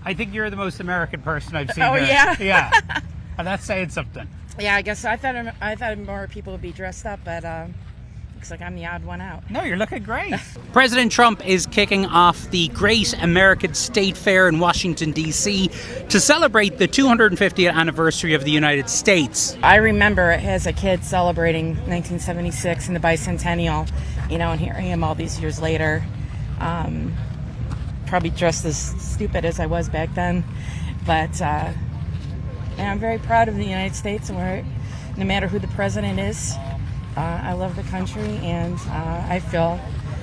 I think you're the most American person I've seen. Oh, here. yeah? Yeah. And that's saying something. Yeah, I guess I thought more people would be dressed up, but looks like I'm the odd one out. No, you're looking great. President Trump is kicking off the Great American State Fair in Washington, D.C. to celebrate the 250th anniversary of the United States. I remember as a kid celebrating 1976 and the bicentennial, and here I am all these years later, probably dressed as stupid as I was back then, but I'm very proud of the United States, and no matter who the president is, I love the country, and I feel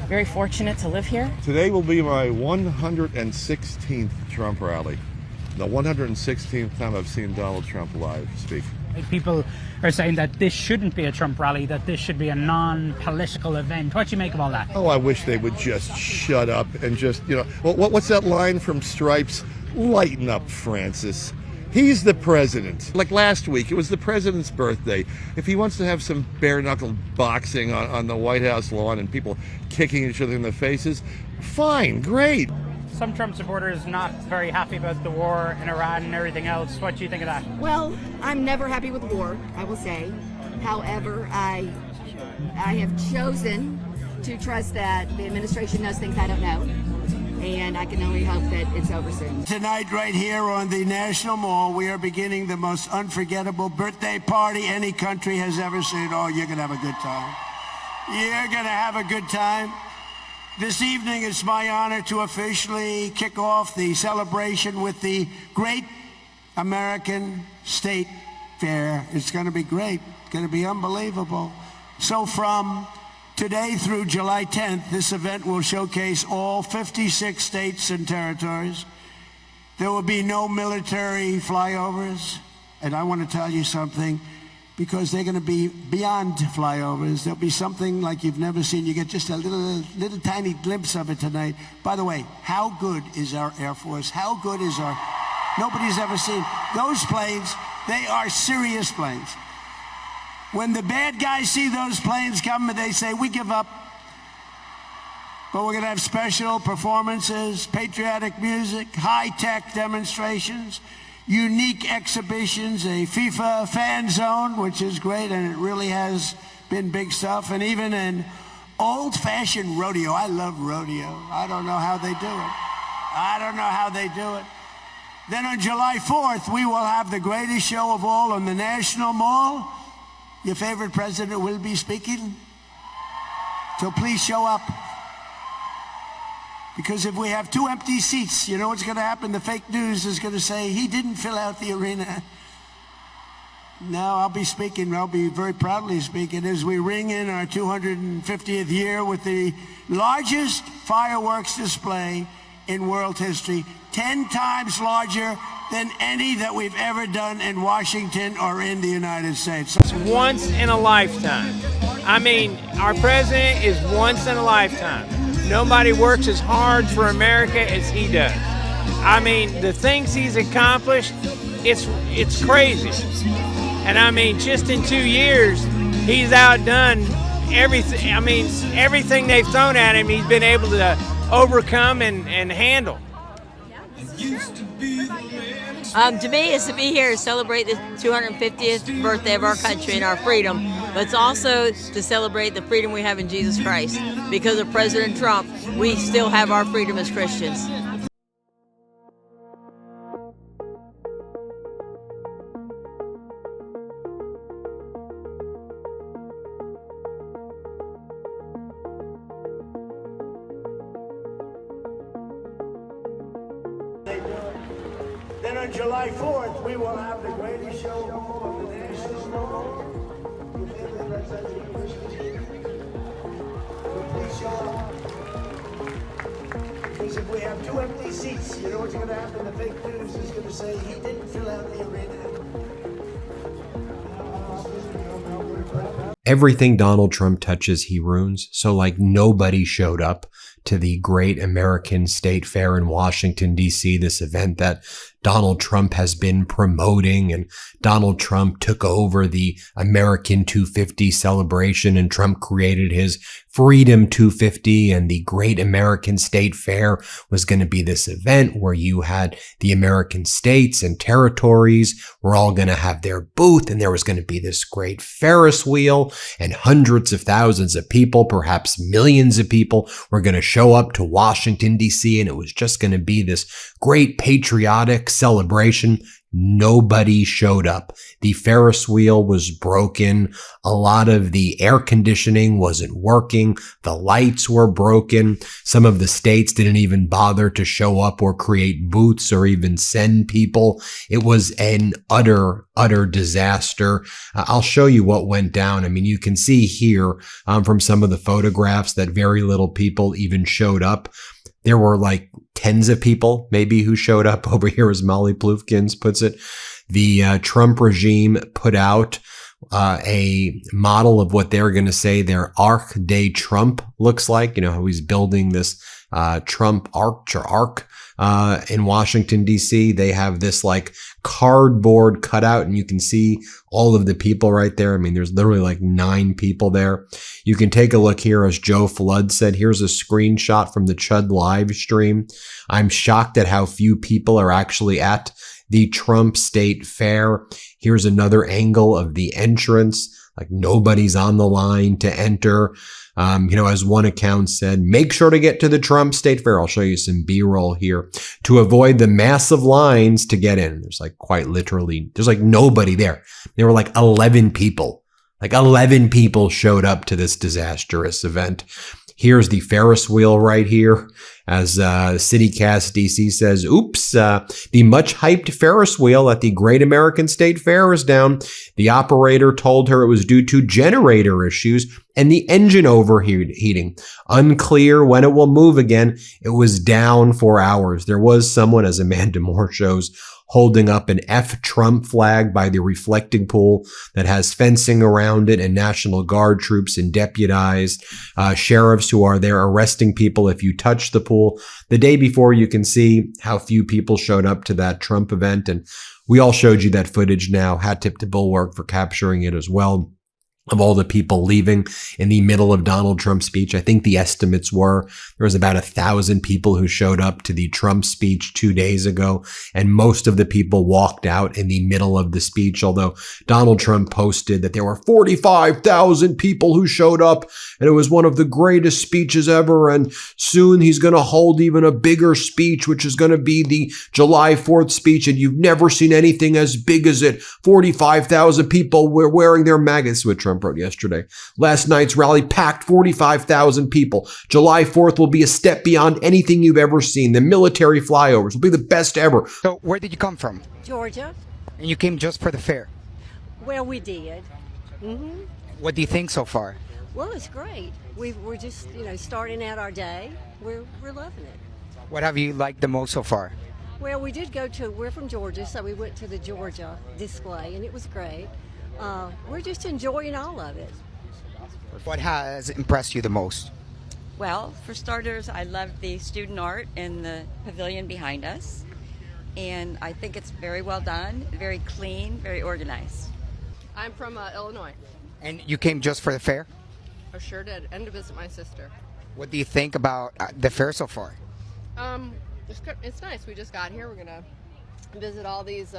very fortunate to live here. Today will be my 116th Trump rally. The 116th time I've seen Donald Trump live speak. People are saying that this shouldn't be a Trump rally, that this should be a non-political event. What do you make of all that? Oh, I wish they would just shut up and just, what's that line from Stripes? Lighten up, Francis. He's the president. Like last week, it was the president's birthday. If he wants to have some bare-knuckle boxing on the White House lawn and people kicking each other in the faces, fine, great. Some Trump supporters not very happy about the war in Iran and everything else. What do you think of that? Well, I'm never happy with war, I will say. However, I have chosen to trust that the administration knows things I don't know. And I can only hope that it's over soon. Tonight, right here on the National Mall, we are beginning the most unforgettable birthday party any country has ever seen. Oh, you're going to have a good time. You're going to have a good time. This evening, it's my honor to officially kick off the celebration with the Great American State Fair. It's going to be great. It's going to be unbelievable. So from today through July 10th, this event will showcase all 56 states and territories. There will be no military flyovers, and I want to tell you something, because they're going to be beyond flyovers. There'll be something like you've never seen. You get just a little tiny glimpse of it tonight. By the way, how good is our Air Force? How good is our... Nobody's ever seen those planes. They are serious planes. When the bad guys see those planes coming, they say, we give up. But we're going to have special performances, patriotic music, high-tech demonstrations, unique exhibitions, a FIFA fan zone, which is great, and it really has been big stuff, and even an old-fashioned rodeo. I love rodeo. I don't know how they do it. I don't know how they do it. Then on July 4th, we will have the greatest show of all on the National Mall. Your favorite president will be speaking. So please show up. Because if we have 2 empty seats, you know what's going to happen? The fake news is going to say, he didn't fill out the arena. No, I'll be speaking. I'll be very proudly speaking as we ring in our 250th year with the largest fireworks display in world history, 10 times larger than any that we've ever done in Washington or in the United States. It's once in a lifetime. I mean, our president is once in a lifetime. Nobody works as hard for America as he does. I mean, the things he's accomplished, it's crazy. And I mean, just in 2 years, he's outdone everything. I mean, everything they've thrown at him, he's been able to overcome and handle. To me, it's to be here to celebrate the 250th birthday of our country and our freedom, but it's also to celebrate the freedom we have in Jesus Christ. Because of President Trump, we still have our freedom as Christians. Then on July 4th, we will have the greatest show of all on the National Mall. Please show up. Because if we have 2 empty seats, you know what's going to happen? The fake news is going to say he didn't fill out the arena. Everything Donald Trump touches, he ruins. So like nobody showed up to the Great American State Fair in Washington, D.C., this event that Donald Trump has been promoting, and Donald Trump took over the American 250 celebration, and Trump created his Freedom 250, and the Great American State Fair was going to be this event where you had the American states and territories were all going to have their booth, and there was going to be this great Ferris wheel, and hundreds of thousands of people, perhaps millions of people, were going to show up to Washington, D.C., and it was just going to be this great patriotic celebration. Nobody showed up. The Ferris wheel was broken. A lot of the air conditioning wasn't working. The lights were broken. Some of the states didn't even bother to show up or create booths or even send people. It was an utter disaster. I'll show you what went down. I mean, you can see here from some of the photographs that very little people even showed up. There were like tens of people maybe who showed up. Over here, as Molly Ploufkins puts it. The Trump regime put out a model of what they're going to say their Arc de Trump looks like. You know, how he's building this Trump arc in Washington, D.C. They have this like cardboard cutout, and you can see all of the people right there. I mean, there's literally like 9 people there. You can take a look here, as Joe Flood said. Here's a screenshot from the Chud live stream. I'm shocked at how few people are actually at the Trump State Fair. Here's another angle of the entrance. Like nobody's on the line to enter. As one account said, make sure to get to the Trump State Fair. I'll show you some B-roll here to avoid the massive lines to get in. There's like quite literally, there's like nobody there. There were like 11 people. Like 11 people showed up to this disastrous event. Here's the Ferris wheel right here. As CityCast DC says, oops, the much hyped Ferris wheel at the Great American State Fair is down. The operator told her it was due to generator issues and the engine overheating. Unclear when it will move again. It was down for hours. There was someone, as Amanda Moore shows, holding up an F Trump flag by the reflecting pool that has fencing around it and National Guard troops and deputized sheriffs who are there arresting people if you touch the pool. The day before, you can see how few people showed up to that Trump event. And we all showed you that footage now. Hat tip to Bulwark for capturing it as well, of all the people leaving in the middle of Donald Trump's speech. I think the estimates were there was about 1,000 people who showed up to the Trump speech 2 days ago, and most of the people walked out in the middle of the speech, although Donald Trump posted that there were 45,000 people who showed up, and it was one of the greatest speeches ever, and soon he's going to hold even a bigger speech, which is going to be the July 4th speech, and you've never seen anything as big as it. 45,000 people were wearing their maggots, which Trump wrote yesterday. Last night's rally packed 45,000 people. July 4th will be a step beyond anything you've ever seen. The military flyovers will be the best ever. So where did you come from? Georgia. And you came just for the fair? Well, we did. What do you think so far? Well, it's great. We're just, starting out our day. We're loving it. What have you liked the most so far? Well, we're from Georgia, so we went to the Georgia display, and it was great. We're just enjoying all of it. What has impressed you the most? Well, for starters, I love the student art in the pavilion behind us. And I think it's very well done, very clean, very organized. I'm from Illinois. And you came just for the fair? I sure did, and to visit my sister. What do you think about the fair so far? It's nice. We just got here. We're going to visit all these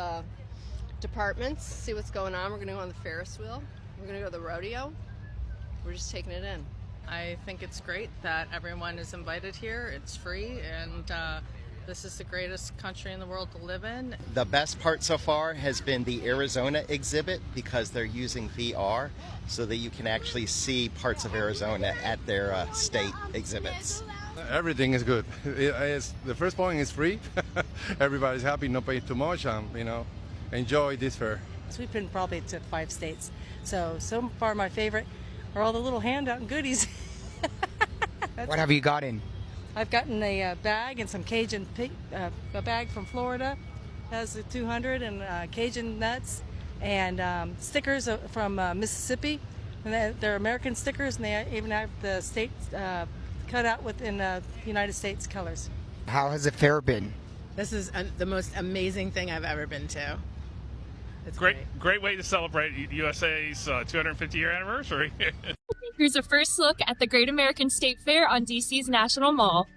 departments, see what's going on. We're going to go on the Ferris wheel. We're going to go to the rodeo. We're just taking it in. I think it's great that everyone is invited here. It's free, and this is the greatest country in the world to live in. The best part so far has been the Arizona exhibit, because they're using VR so that you can actually see parts of Arizona at their state exhibits. Everything is good. The first point is free. Everybody's happy, not paying too much, enjoy this fair. So we've been probably to 5 states. So far my favorite are all the little handout and goodies. What have you gotten? I've gotten a bag and some Cajun a bag from Florida. Has the 200 and Cajun nuts and stickers from Mississippi. And they're American stickers, and they even have the state cut out within United States colors. How has the fair been? This is the most amazing thing I've ever been to. It's Great way to celebrate USA's 250-year anniversary. Here's a first look at the Great American State Fair on DC's National Mall.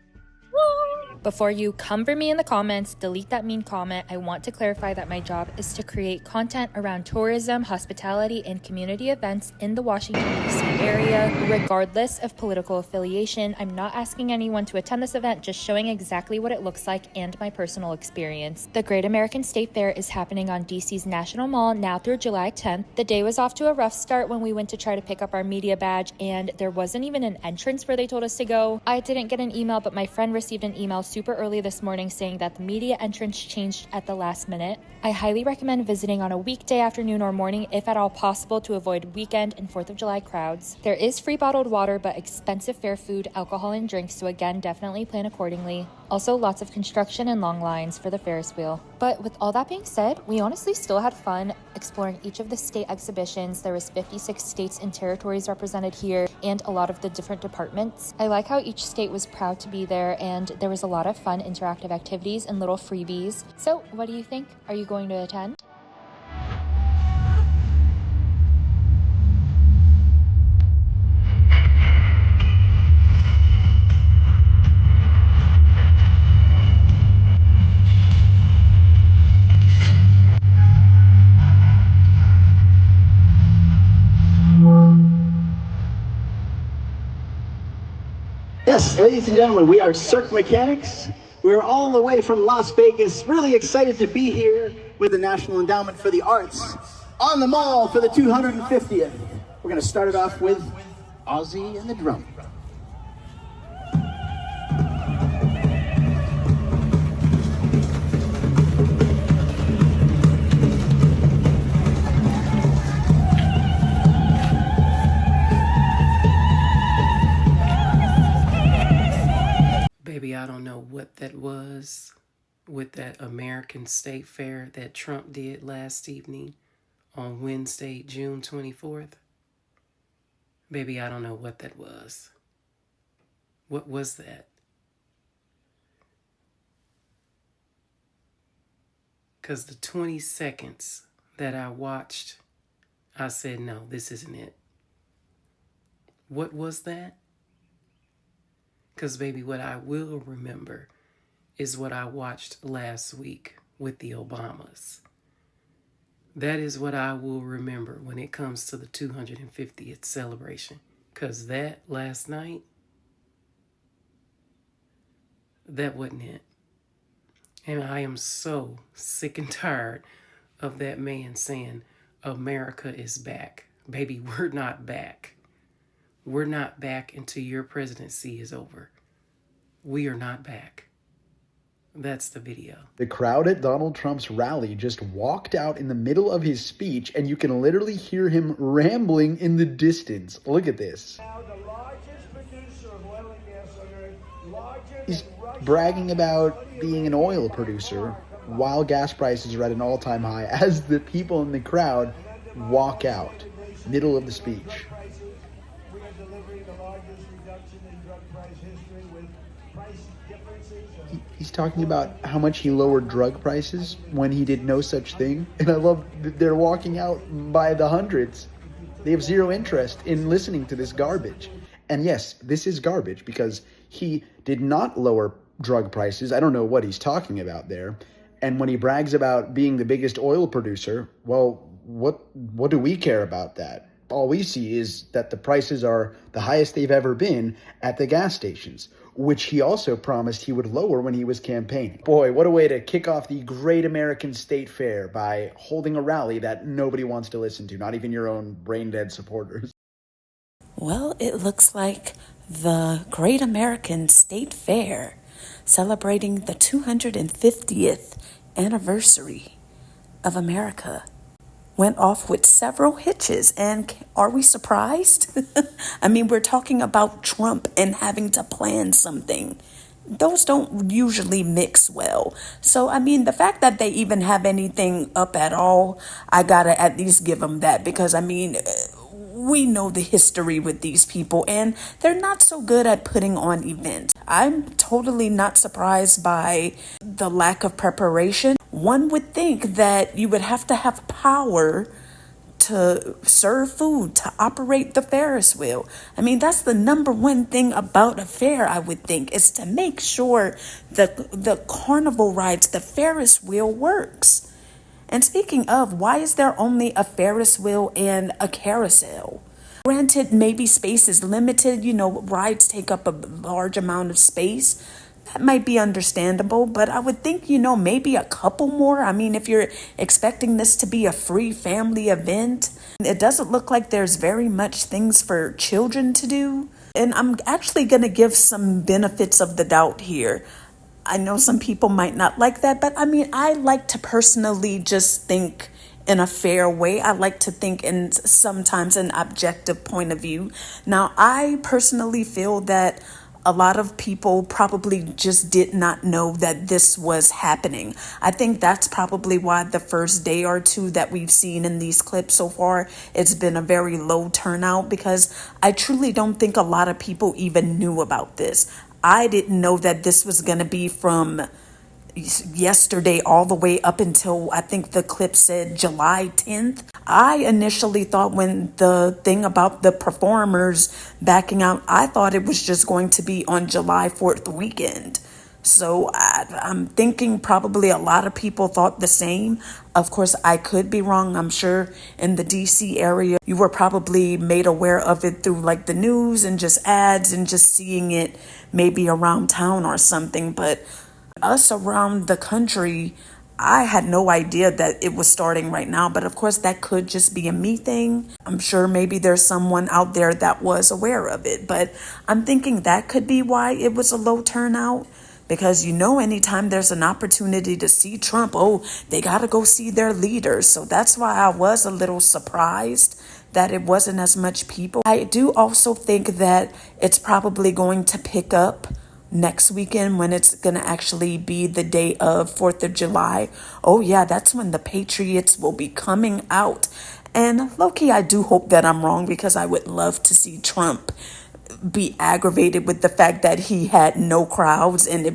Before you come for me in the comments, delete that mean comment, I want to clarify that my job is to create content around tourism, hospitality, and community events in the Washington, D.C. area, regardless of political affiliation. I'm not asking anyone to attend this event, just showing exactly what it looks like and my personal experience. The Great American State Fair is happening on DC's National Mall now through July 10th. The day was off to a rough start when we went to try to pick up our media badge, and there wasn't even an entrance where they told us to go. I didn't get an email, but my friend received an email super early this morning saying that the media entrance changed at the last minute. I highly recommend visiting on a weekday afternoon or morning if at all possible to avoid weekend and 4th of July crowds. There is free bottled water but expensive fair food, alcohol, and drinks, so again, definitely plan accordingly. Also, lots of construction and long lines for the Ferris wheel. But with all that being said, we honestly still had fun exploring each of the state exhibitions. There was 56 states and territories represented here and a lot of the different departments. I like how each state was proud to be there, and there was a lot of fun interactive activities and little freebies. So what do you think? Are you going to attend? Yes, ladies and gentlemen, we are Cirque Mechanics. We're all the way from Las Vegas, really excited to be here with the National Endowment for the Arts on the mall for the 250th. We're going to start it off with Ozzy and the drum. Baby, I don't know what that was with that American State Fair that Trump did last evening on Wednesday, June 24th. Baby, I don't know what that was. What was that? Because the 20 seconds that I watched, I said, no, this isn't it. What was that? Because, baby, what I will remember is what I watched last week with the Obamas. That is what I will remember when it comes to the 250th celebration. Because that last night, that wasn't it. And I am so sick and tired of that man saying, America is back. Baby, we're not back. We're not back until your presidency is over. We are not back. That's the video. The crowd at Donald Trump's rally just walked out in the middle of his speech, and you can literally hear him rambling in the distance. Look at this. He's bragging about being an oil producer while gas prices are at an all-time high as the people in the crowd walk out. Middle of the speech. He's talking about how much he lowered drug prices when he did no such thing. And I love that they're walking out by the hundreds. They have zero interest in listening to this garbage. And yes, this is garbage because he did not lower drug prices. I don't know what he's talking about there. And when he brags about being the biggest oil producer, well, what do we care about that? All we see is that the prices are the highest they've ever been at the gas stations, which he also promised he would lower when he was campaigning. Boy, what a way to kick off the Great American State Fair by holding a rally that nobody wants to listen to, not even your own brain-dead supporters. Well, it looks like the Great American State Fair, celebrating the 250th anniversary of America, went off with several hitches. And are we surprised? I mean, we're talking about Trump and having to plan something. Those don't usually mix well. So, I mean, the fact that they even have anything up at all, I gotta at least give them that. Because, I mean, we know the history with these people, and they're not so good at putting on events. I'm totally not surprised by the lack of preparation. One would think that you would have to have power to serve food, to operate the Ferris wheel. I mean, that's the number one thing about a fair, I would think, is to make sure that the carnival rides, the Ferris wheel works. And speaking of, why is there only a Ferris wheel and a carousel? Granted, maybe space is limited, rides take up a large amount of space. That might be understandable, but I would think, maybe a couple more. I mean, if you're expecting this to be a free family event, it doesn't look like there's very much things for children to do. And I'm actually going to give some benefits of the doubt here. I know some people might not like that, but I mean, I like to personally just think in a fair way. I like to think in sometimes an objective point of view. Now, I personally feel that a lot of people probably just did not know that this was happening. I think that's probably why the first day or two that we've seen in these clips so far, it's been a very low turnout, because I truly don't think a lot of people even knew about this. I didn't know that this was going to be from yesterday all the way up until I think the clip said July 10th. I initially thought, when the thing about the performers backing out, I thought it was just going to be on July 4th weekend. So I'm thinking probably a lot of people thought the same. Of course, I could be wrong. I'm sure in the DC area, you were probably made aware of it through like the news and just ads and just seeing it maybe around town or something. But us around the country, I had no idea that it was starting right now. But of course, that could just be a me thing. I'm sure maybe there's someone out there that was aware of it. But I'm thinking that could be why it was a low turnout. Because, anytime there's an opportunity to see Trump, they got to go see their leaders. So that's why I was a little surprised that it wasn't as much people. I do also think that it's probably going to pick up next weekend, when it's going to actually be the day of 4th of July. Oh, yeah, that's when the Patriots will be coming out. And low-key, I do hope that I'm wrong, because I would love to see Trump be aggravated with the fact that he had no crowds, and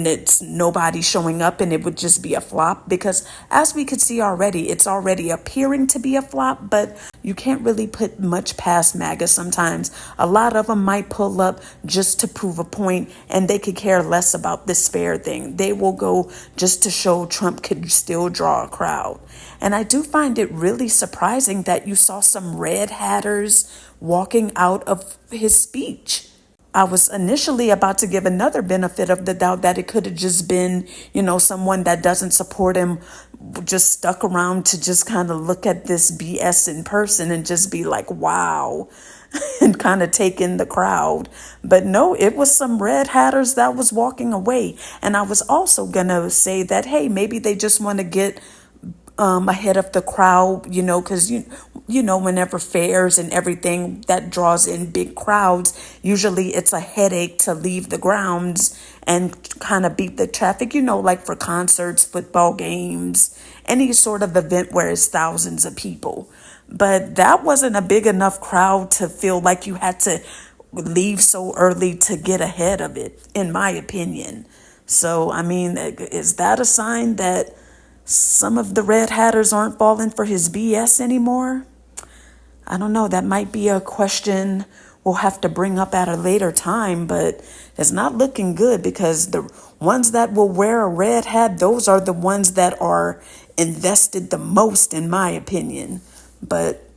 it's nobody showing up, and it would just be a flop. Because as we could see already, it's already appearing to be a flop, but you can't really put much past MAGA sometimes. A lot of them might pull up just to prove a point, and they could care less about this fair thing. They will go just to show Trump could still draw a crowd. And I do find it really surprising that you saw some red hatters walking out of his speech. I was initially about to give another benefit of the doubt that it could have just been, someone that doesn't support him just stuck around to just kind of look at this BS in person and just be like, wow, and kind of take in the crowd. But no, it was some red hatters that was walking away. And I was also going to say that, hey, maybe they just want to get ahead of the crowd, because whenever fairs and everything that draws in big crowds, usually it's a headache to leave the grounds and kind of beat the traffic, like for concerts, football games, any sort of event where it's thousands of people. But that wasn't a big enough crowd to feel like you had to leave so early to get ahead of it, in my opinion. So, I mean, is that a sign that some of the red hatters aren't falling for his BS anymore? I don't know. That might be a question we'll have to bring up at a later time, but it's not looking good, because the ones that will wear a red hat, those are the ones that are invested the most, in my opinion. But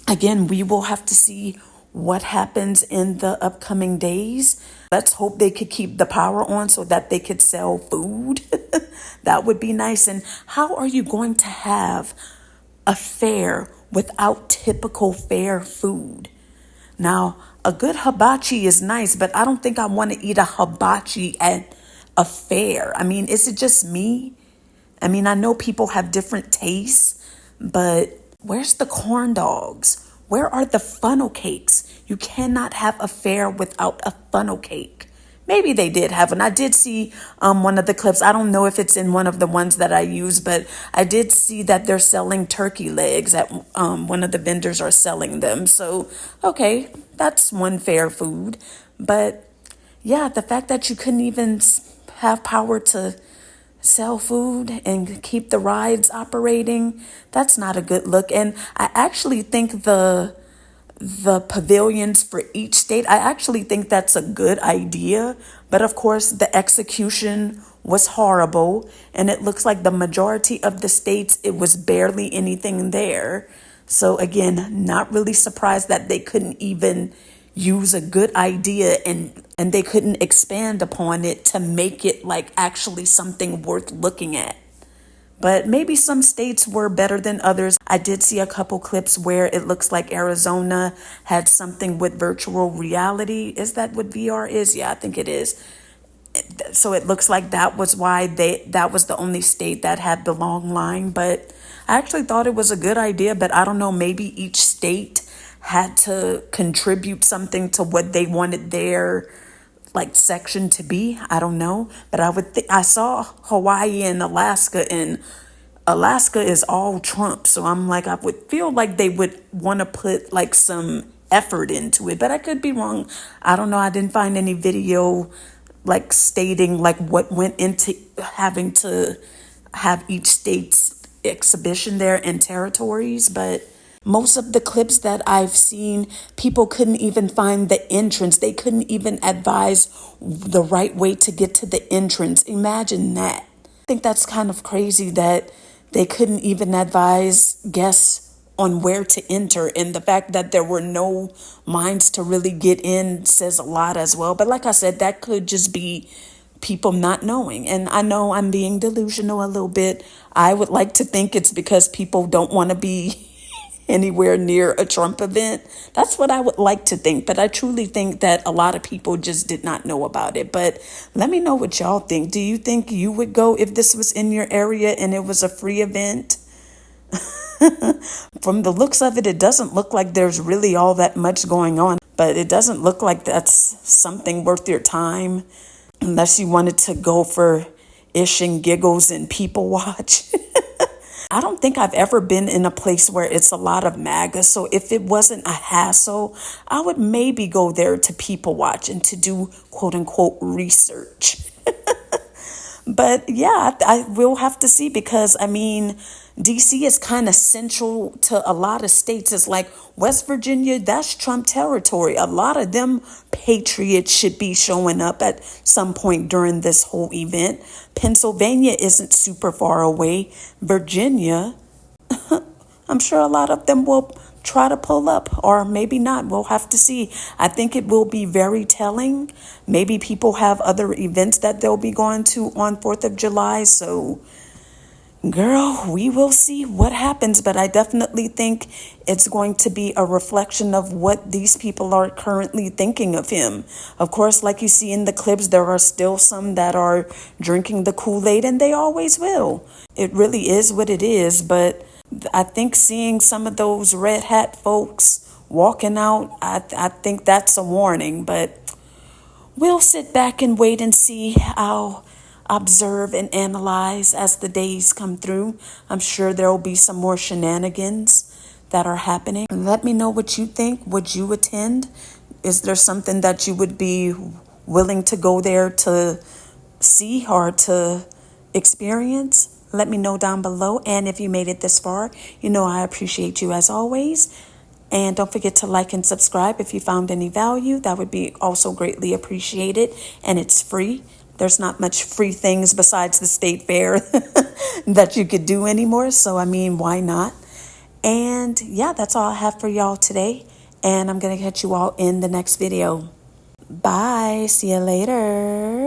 again, we will have to see what happens in the upcoming days. Let's hope they could keep the power on so that they could sell food. That would be nice. And how are you going to have a fair without typical fair food? Now, a good hibachi is nice, but I don't think I want to eat a hibachi at a fair. I mean, is it just me? I mean, I know people have different tastes, but where's the corn dogs? Where are the funnel cakes? You cannot have a fair without a funnel cake. Maybe they did have one. I did see one of the clips. I don't know if it's in one of the ones that I use, but I did see that they're selling turkey legs. At one of the vendors are selling them. So, okay, that's one fair food. But yeah, the fact that you couldn't even have power to sell food and keep the rides operating, that's not a good look. And I actually think the pavilions for each state, I actually think that's a good idea. But of course, the execution was horrible. And it looks like the majority of the states, it was barely anything there. So again, not really surprised that they couldn't even use a good idea and they couldn't expand upon it to make it like actually something worth looking at. But maybe some states were better than others. I did see a couple clips where it looks like Arizona had something with virtual reality. Is that what VR is? Yeah, I think it is. So it looks like that was why that was the only state that had the long line. But I actually thought it was a good idea, but I don't know, maybe each state had to contribute something to what they wanted their like section to be. I don't know, but I saw Hawaii and Alaska is all Trump. So I'm like, I would feel like they would want to put like some effort into it, but I could be wrong. I don't know. I didn't find any video like stating like what went into having to have each state's exhibition there and territories, but most of the clips that I've seen, people couldn't even find the entrance. They couldn't even advise the right way to get to the entrance. Imagine that. I think that's kind of crazy that they couldn't even advise guests on where to enter. And the fact that there were no minds to really get in says a lot as well. But like I said, that could just be people not knowing. And I know I'm being delusional a little bit. I would like to think it's because people don't want to be anywhere near a Trump event. That's what I would like to think. But I truly think that a lot of people just did not know about it. But let me know what y'all think. Do you think you would go if this was in your area and it was a free event? From the looks of it, it doesn't look like there's really all that much going on. But it doesn't look like that's something worth your time. Unless you wanted to go for ish and giggles and people watch. I don't think I've ever been in a place where it's a lot of MAGA. So if it wasn't a hassle, I would maybe go there to people watch and to do quote unquote research. But yeah, I will have to see because I mean, DC is kind of central to a lot of states. It's like West Virginia, that's Trump territory. A lot of them patriots should be showing up at some point during this whole event. Pennsylvania isn't super far away. Virginia, I'm sure a lot of them will try to pull up or maybe not. We'll have to see. I think it will be very telling. Maybe people have other events that they'll be going to on 4th of July. So girl, we will see what happens, but I definitely think it's going to be a reflection of what these people are currently thinking of him. Of course, like you see in the clips, there are still some that are drinking the Kool-Aid, and they always will. It really is what it is, but I think seeing some of those red hat folks walking out, I think that's a warning, but we'll sit back and wait and see how observe and analyze as the days come through. I'm sure there will be some more shenanigans that are happening. Let me know what you think. Would you attend? Is there something that you would be willing to go there to see or to experience? Let me know down below. And if you made it this far, you know I appreciate you as always. And don't forget to like and subscribe if you found any value. That would be also greatly appreciated. And it's free. There's not much free things besides the state fair that you could do anymore. So, I mean, why not? And yeah, that's all I have for y'all today. And I'm going to catch you all in the next video. Bye. See you later.